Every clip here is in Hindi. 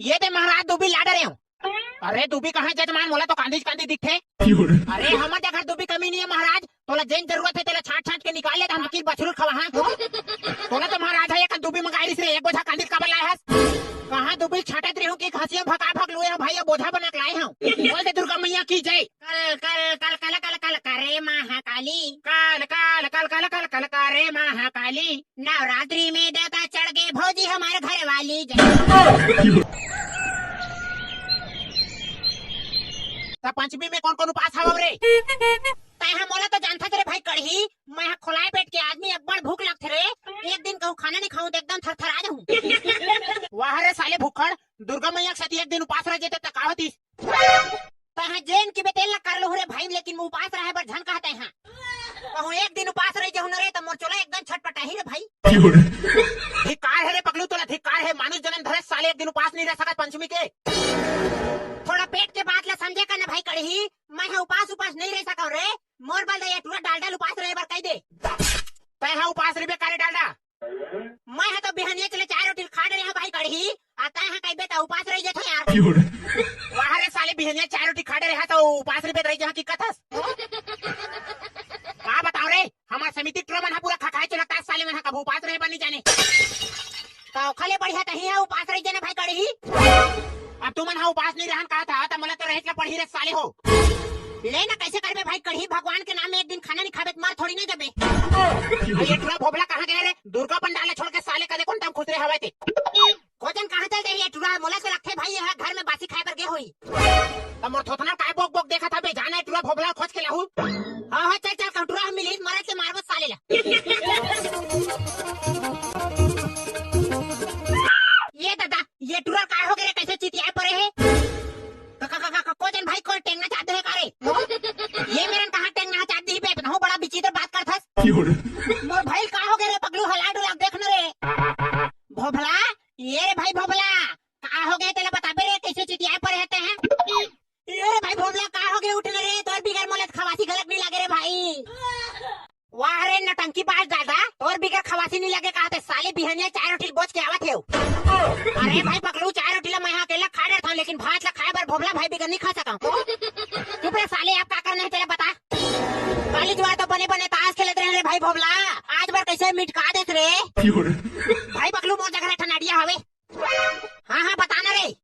ये दे महाराज दुबी ला डरे हूँ। अरे दुबी कहाँ जजमान, मोला तो कांदी कांदी दिखते। अरे हमारे घर दुबी कमी नहीं है महाराज, तोला जैन जरूरत है तेला छाट छाट के निकाल ले हम मकीर बछरू खवा। हाँ तोला तो महाराज है एक दुबी मंगाई रे, एक बोझा कांदी काबर लाए हस? कहाँ दुबी छाटत रही हूँ कि खसिया भगा भग लुए भाई, बोझा बना के लाए हूँ। बोल दे दुर्गा मैया की जय। कल कल कल कल कल कल करे महाकाली, कल कल कल कल कल कल करे महाकाली, नवरात्रि में देवता चढ़ गए भौजी हमारे घर वाली जय। पंचमी में कौन कौन उपास हवा रे? तैहा मोला तो जानता तेरे भाई कड़ही, मैं खोलाए पेट के आदमी एक बार भूख लगते रे, एक दिन कहूँ खाना नहीं खाऊं तो एकदम थरथरा जाऊं। वाह रे साले भूखड़, दुर्गा मैया के साथ एक दिन उपास रह जाते तो का होती? तैहा जैन की बेतेल न कर लो रे भाई, लेकिन मैं उपास रहे बर झन कहते हैं। कहूँ एक दिन उपास रह जाऊं रे तो मोर चोला एकदम छटपटा ही रे भाई। धिक्कार है रे पगलू, तोला धिक्कार है, मानुष जन्म धरे साले एक दिन उपास नहीं रह सकत पंचमी के। थोड़ा पेट के बात ला समझे का ना भाई कड़ही, मैं उपास नहीं रह सका रे, मोर बल दे पूरा डाल डाल उपास रहे बर कह दे। तय उपास रे करे डालडा, मैं तो बिहनिया चले 4 रोटी खा रहे हैं भाई कड़ही, आता है कह बेटा उपास रह जाते यार। वाह रे साले बिहनिया 4 रोटी खा रहे हैं तो उपास रे रह जा की कथस। का बताओ रे, हमार समिति ट्रमन पूरा खखाए चलता है साले में, कब उपास रहे बनी जाने तो खले बढ़िया तही है उपास रह जाने भाई कड़ही। अब तुम मन उपास नहीं रहन कहा था, तो मला तो रह के पढ़ी रे साले हो। लेना कैसे करबे भाई कढ़ी, भगवान के नाम में एक दिन खाना नहीं खाबे मार थोड़ी ना जबे। ये टुरा भोबला कहाँ गए रे? दुर्गा पंडाल छोड़ के साले कदे कौन टाइम खुद रहे हवे थे। कोजन कहाँ चल रही है टुरा, मोला से रखे भाई यहाँ घर में बासी खाए पर गे होई। तब मोर थोथना काय बोक बोक देखा था बे, जाना है टुरा भोबला खोज के लाहू। हां चल चल कटुरा हम मिली मारे से मारबो साले ला। ये दादा ये टुरा काय हो गए कैसे चितियाए पड़े है? कोजन भाई को टेंगना चाहते है कारे? ये मेरन कहाँ टेंगना चाहती है बे, बड़ा विचित्र बात करथस। मोर भाई का हो गए रे पगलू, हला डुला देख न रे। भोबला ये रे भाई भोबला का हो गए तेला बताबे रे, कैसे चितियाए पड़े रहते हैं? ये रे भाई भोबला का हो गए, उठ न रे, तोर बिगर मोले खवासी गलत नहीं लगे रे भाई। वाह रे नटंकी बाज दादा, तोर बिगर खवासी नहीं लगे कहते साले बिहनिया 4 रोटी बोझ के आवत है। अरे भाई पकड़ू 4 रोटी ला मैं अकेला खा रहा था, लेकिन भात ला खाए बर भोबला भाई बिगर नहीं खा सका। चुप रे साले, आप क्या करना है तेरा बता। काली जवार तो बने बने ताश खेलते रहे रे भाई भोबला, आज बार कैसे मिटका देत रे भाई पकड़ू। मोर जगह ठनाडिया हवे। हाँ हाँ बता ना रे,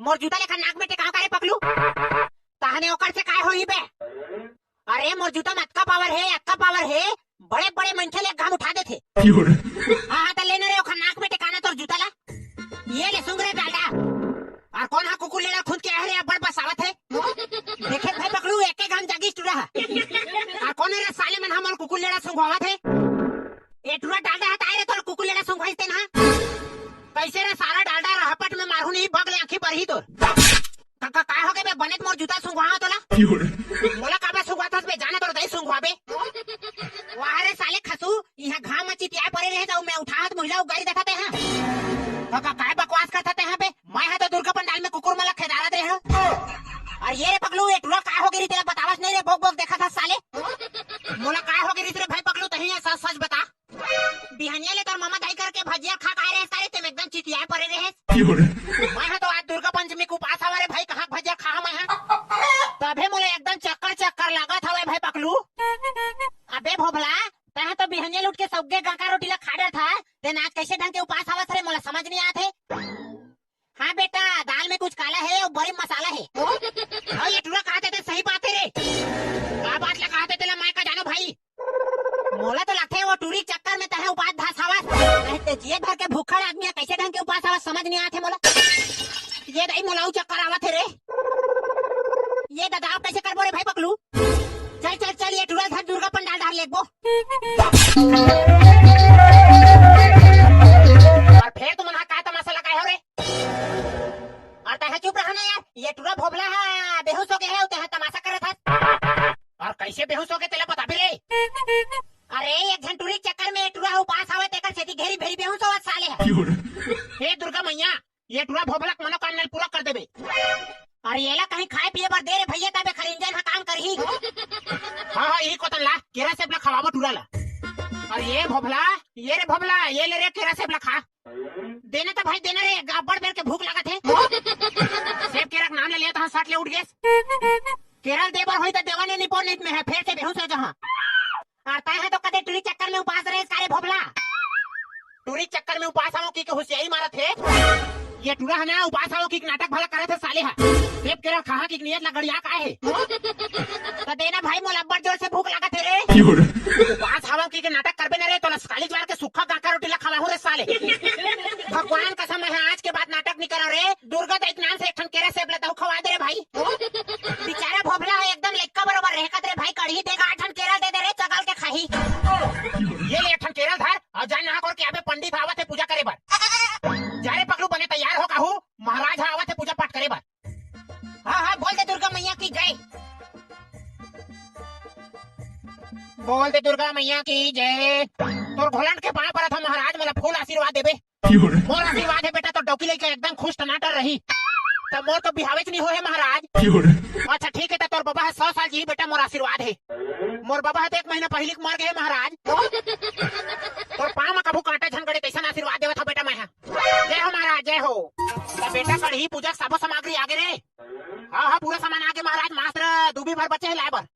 मोर जूता लेकर नाक में टिकाव करे पकड़ू, ताहने ओकर से काय होई बे? अरे मोर जूता में अक्का पावर है, बड़े बड़े मंठे ले घाम उठा देते। हाँ तो लेना रे ओखर नाक में टिकाना तोर जूता ला, ये ले सुंग रे डालडा। और कौन हा कुकुर लेना खुद के आ रे बड़ बसावत है, देखे भाई पकड़ू एक घाम जागिस टुरा। और कौन रे साले मन हमर कुकुर लेना सुंगवावत है? ए टुरा डालडा हटाए रे तोर कुकुर लेना सुंगवाइते ना, कैसे रे सारा डालडा रहपट में मारू नहीं बगले आंखी पर ही तोर। काय हो गए बे, बनेत मोर जूता सुंगवा तोला, मोला काबे सुंगवातस बे, जाने तोर दई सुंगवाबे। वाह रे साले खसू, यहाँ घाम में चितियाए पड़े रहे तो मैं उठात महिला गाड़ी देखाते हैं। काय बकवास करते हैं बे, मैं है तो दुर्गा पंडाल में कुकुर मला खेदारत रहे। और ये रे पगलू ये टुरा काय हो गई तेरा बतावस नहीं रे, बोक बोक देखा था साले। मोला काय हो गई रे भाई पगलू, तही सच सच बता। बिहनिया ले तोर मामा दाई करके भजिया खा खाए रहे साले, तुम एकदम चितियाए पड़े रहे। मैं है तो आज दुर्गा पंचमी को उपास हमारे भाई, कहाँ भजिया खा मैं है तभे मोला एकदम चक्कर लगा था भाई पकलू। अबे भोबला तह तो बिहनिया लूट के सबके गका रोटी ला खा रहा था, तेन आज कैसे ढंग के उपास हवा रे, मोला समझ नहीं आते। हाँ बेटा दाल में कुछ काला है और बड़ी मसाला है। और ये टुरा कहते थे सही बात है रे, क्या बात ला कहते तेला मैं का जानो भाई। मोला तो लगता है वो टूरी चक्कर में तह उपास धास हवा, जिए भर के भूखड़ आदमी कैसे ढंग के उपास हवा समझ नहीं आते मोला। ये दही मोलाऊ चक्कर आवत है रे, ये दादा कैसे कर बोरे भाई पकलू। चल चल चल ये टुरा धर दुर्गा पंडाल डाल ले बो। और फिर तुम का तमाशा लगाए हो रे, और तह चुप रहना यार, ये टुरा भोबला है बेहोश हो गया है, तह तमाशा कर रहा था। और कैसे बेहोश हो गए तेला बता भी रे। अरे एक घंटे टूरी चक्कर में टुरा उपास आवे तेकर सेती घेरी भेरी बेहोश होवत साले है। हे दुर्गा मैया ये टुरा भोबला मनोकामना पूरा कर देबे। और ये ला कहीं खाए पिए बर दे रे भैया, तबे खरिंजन काम करही। हाँ यही को तल्ला केरा से खवाबो टुरा ला। और ये भोबला ये रे भोबला ये ले रे केरा से खा देना तो भाई देना रे, गब्बर बेर के भूख लगा थे। उठ गए। केरल देवर हुई तो देवाने निपोनित में है, फिर से बेहोश हो जहाँ आता है तो कदे टूरी चक्कर में उपास रहे सारे भोबला। टूरी चक्कर में उपास आओ की होशियारी मारा थे। ये टूरा है ना उपास आओ की नाटक भला करे थे साले है। देव केरल कहा की नियत लगड़िया का है तो देना भाई मोला बड़ जोर से भूख लगा थे रे। उपास आओ की नाटक करबे न रे तो काली ज्वार के सूखा गाका रोटी ला खावा रे साले। भगवान कसम है आज के बाद नाटक नहीं करो रे। दुर्गा तो नाम से एक ठन केरा सेब लेता हूँ खवा दे रे भाई। बेचारा भोबला है एकदम लेक्का बरोबर रह रे भाई। कढ़ी देगा 8 ठन केरा दे दे रे चगाल के खाही। ये ले 8 ठन केरा धर और जान नहा कर के आबे पंडित आवत है पूजा करे बर। जा रे पगलू बने तैयार हो काहू महाराज आवत है पूजा पाठ करे बर। हाँ बोल दे दुर्गा मैया की जय। बोल दे दुर्गा मैया की जय। तोर घोलट के पाँव पर था महाराज मला फूल आशीर्वाद देबे। मोर आशीर्वाद है बेटा तो डौकी लेके एकदम खुश टनाटर रही तो मोर तो बिहावे नहीं हो है महाराज। अच्छा ठीक है तो तोर बाबा 100 साल जी बेटा मोर आशीर्वाद है। मोर बाबा है तो 1 महीना पहले मर गए महाराज। तोर पाँव में कभू कांटा झनगड़े कैसा आशीर्वाद देवा था बेटा मैं। जय हो महाराज जय हो। तो बेटा कढ़ी पूजा सबो सामग्री आगे रे। हाँ पूरा सामान आगे महाराज। मास्टर दूबी भर बच्चे है लाबर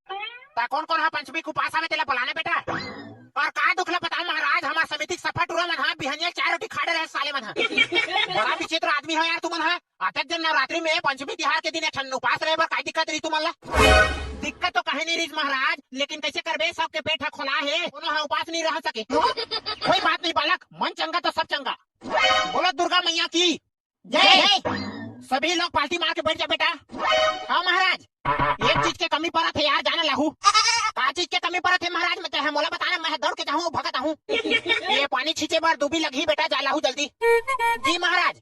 कौन कौन है पंचमी को पास आवे तेला बुलाना बेटा। और का दुखला बताओ महाराज हमार समिति सफा टूरा मन हा बिहनिया 4 रोटी खाड़े रहे साले मन हा। बड़ा विचित्र आदमी है यार तुमन है। आतक दिन नवरात्रि में पंचमी तिहार के दिन एक ठन उपास रहे बर का दिक्कत रही तुमन ला। दिक्कत तो कहे नहीं रही महाराज लेकिन कैसे करबे सबके पेट हा खोला है उन्होंने उपास नहीं रह सके। कोई बात नहीं बालक मन चंगा तो सब चंगा। बोलो दुर्गा मैया की जय। सभी लोग पार्टी मार के बैठ जा बेटा। हाँ महाराज एक चीज के कमी पड़ा थे यार जाना लाहू। का चीज के कमी पड़ा थे महाराज मैं तो मोला बताना मैं दौड़ के जाऊँ भगत हूँ। ये पानी छींचे बार डूबी लगी बेटा जा लाहू जल्दी। जी महाराज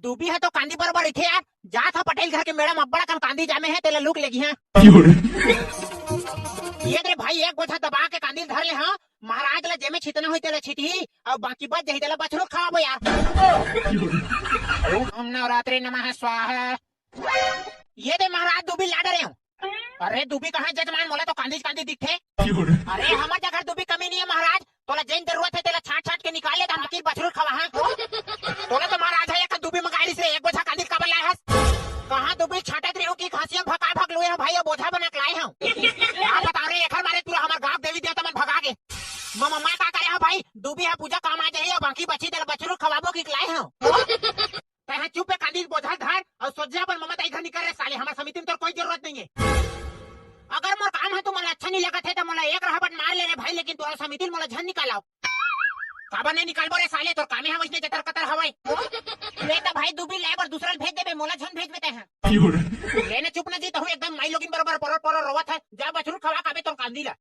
डूबी है तो कांदी बरोबर इथे यार। जा था पटेल घर के मेडम अब्बड़ा कम कांदी जामे है तेला लुक लेगी है। ये दे भाई एक गोछा दबा के कांदी धर ले। हाँ महाराज ला जेमे छितना हुई तेला छिटी और बाकी बच जाही तेला बछरू खाओ यार। ओम नवरात्रि नमः स्वाहा। ये दे महाराज डूबी ला डरे हूँ। अरे डूबी कहाँ जजमान मोला तो कांदी दिखे। अरे हमार जगह डूबी कमी नहीं है महाराज। तोला जैन जरूरत है तेला छाट के निकाल ले मकीर बछरू खवा। तोला तो महाराज है एक डूबी मंगाई से एक बोझा कांदी काबर लाए हस। कहाँ डूबी छाटत रहो की खांसियां भगा भग लुए है भाई बोझा बना के लाए हूँ। क्या बता रहे एकर मारे तू हमार गांव देवी देवता मन भगा गे। मम्मा का करे है भाई डूबी है पूजा काम आ जाए और बाकी बची तेल बछरू खवाबो की लाए हूँ। तह चुप पे कांदी बोझा धर और सोचा पर मम्मा ताई घर निकल रहे साले हमारे समिति में तो कोई जरूरत नहीं है। अगर मोर काम है तो मला अच्छा नहीं लगा थे तो मला एक रहबट मार ले रे भाई लेकिन तोरा समिति में मला झन निकालाओ। काबर नहीं निकालबो रे साले तोर कामे है वैसने जतर कतर हवाई। ले तो भाई डूबी ले पर दूसरा भेज देबे मोला झन भेज देते हैं। लेने चुप न जी तो एकदम माई लोगिन बरोबर परो रोवत है। जा बछरू खवा काबे तोर कांदी ला।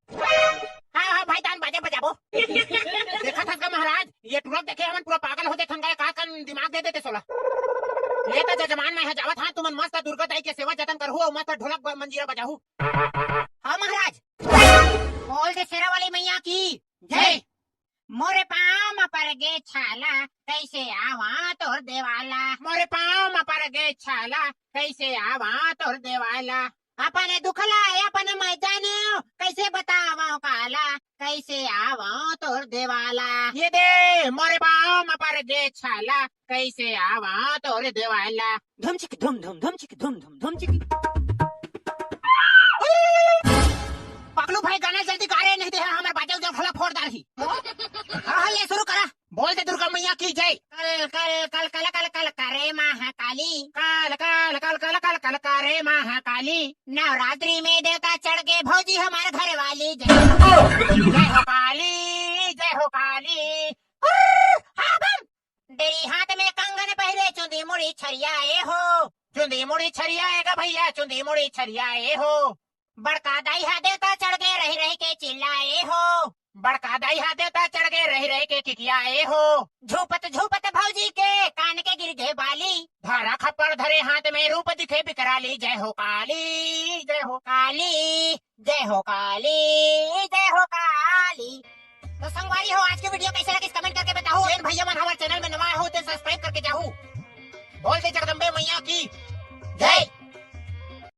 हाँ भाई तान बाजे बजाबो। देखा था का महाराज ये टुरक देखे हमन पूरा पागल हो देखन गए का कन दिमाग दे देते सोला। लेता जजमान मैं जावत हाँ तुमन मस्त दुर्गा दाई के सेवा जतन करहु और मस्त ढोलक मंजीरा बजाहू। हाँ महाराज बोल दे शेरा वाली मैया की जय। मोरे पाँव में पर गे छाला कैसे आवा तोर देवाला। मोरे पाँव में पर गे छाला कैसे आवा तोर देवाला। अपने दुखला अपने मैं जाने कैसे बतावा काला कैसे आवा तोर देवाला। ये दे मोरे पाँव में पर गे छाला कैसे आवा तोर देवाला। धुम चिक धुम धुम धुम चिक धुम धुम धुम चिक। पगलू भाई गाना जल्दी गा रहे नहीं दे हमारे बाजे उधर खला फोड़ डाली। हाँ ये शुरू करा। बोल दे दुर्गा मैया की जय। कल कल कल कल कल कल करे महाकाली। कल कल कल कल कल कल करे महाकाली। नवरात्रि में देवता चढ़ के भौजी हमारे घर वाली जय। जय हो काली जय हो काली। तेरी हाथ में कंगन पहले चुंदी मुड़ी छरियाए हो। चुंदी मुड़ी छरियाएगा भैया चुंदी मुड़ी छरियाए हो। बड़का दाई हा देवता चढ़ के रह के चिल्लाए हो। बड़का दाई हा देवता चढ़ के रह के किकियाए हो। झूपत झूपत भौजी के कान के गिर गए बाली। धारा खप्पड़ धरे हाथ में रूप दिखे बिकराली। जय हो काली जय हो काली जय हो काली जय हो काली। तो संगवारी हो आज की वीडियो कैसे लगी कमेंट करके बताओ। जैन भैया मन हमारे चैनल में नवा हो तो सब्सक्राइब करके जाओ। बोल दे जगदम्बे मैया की जय।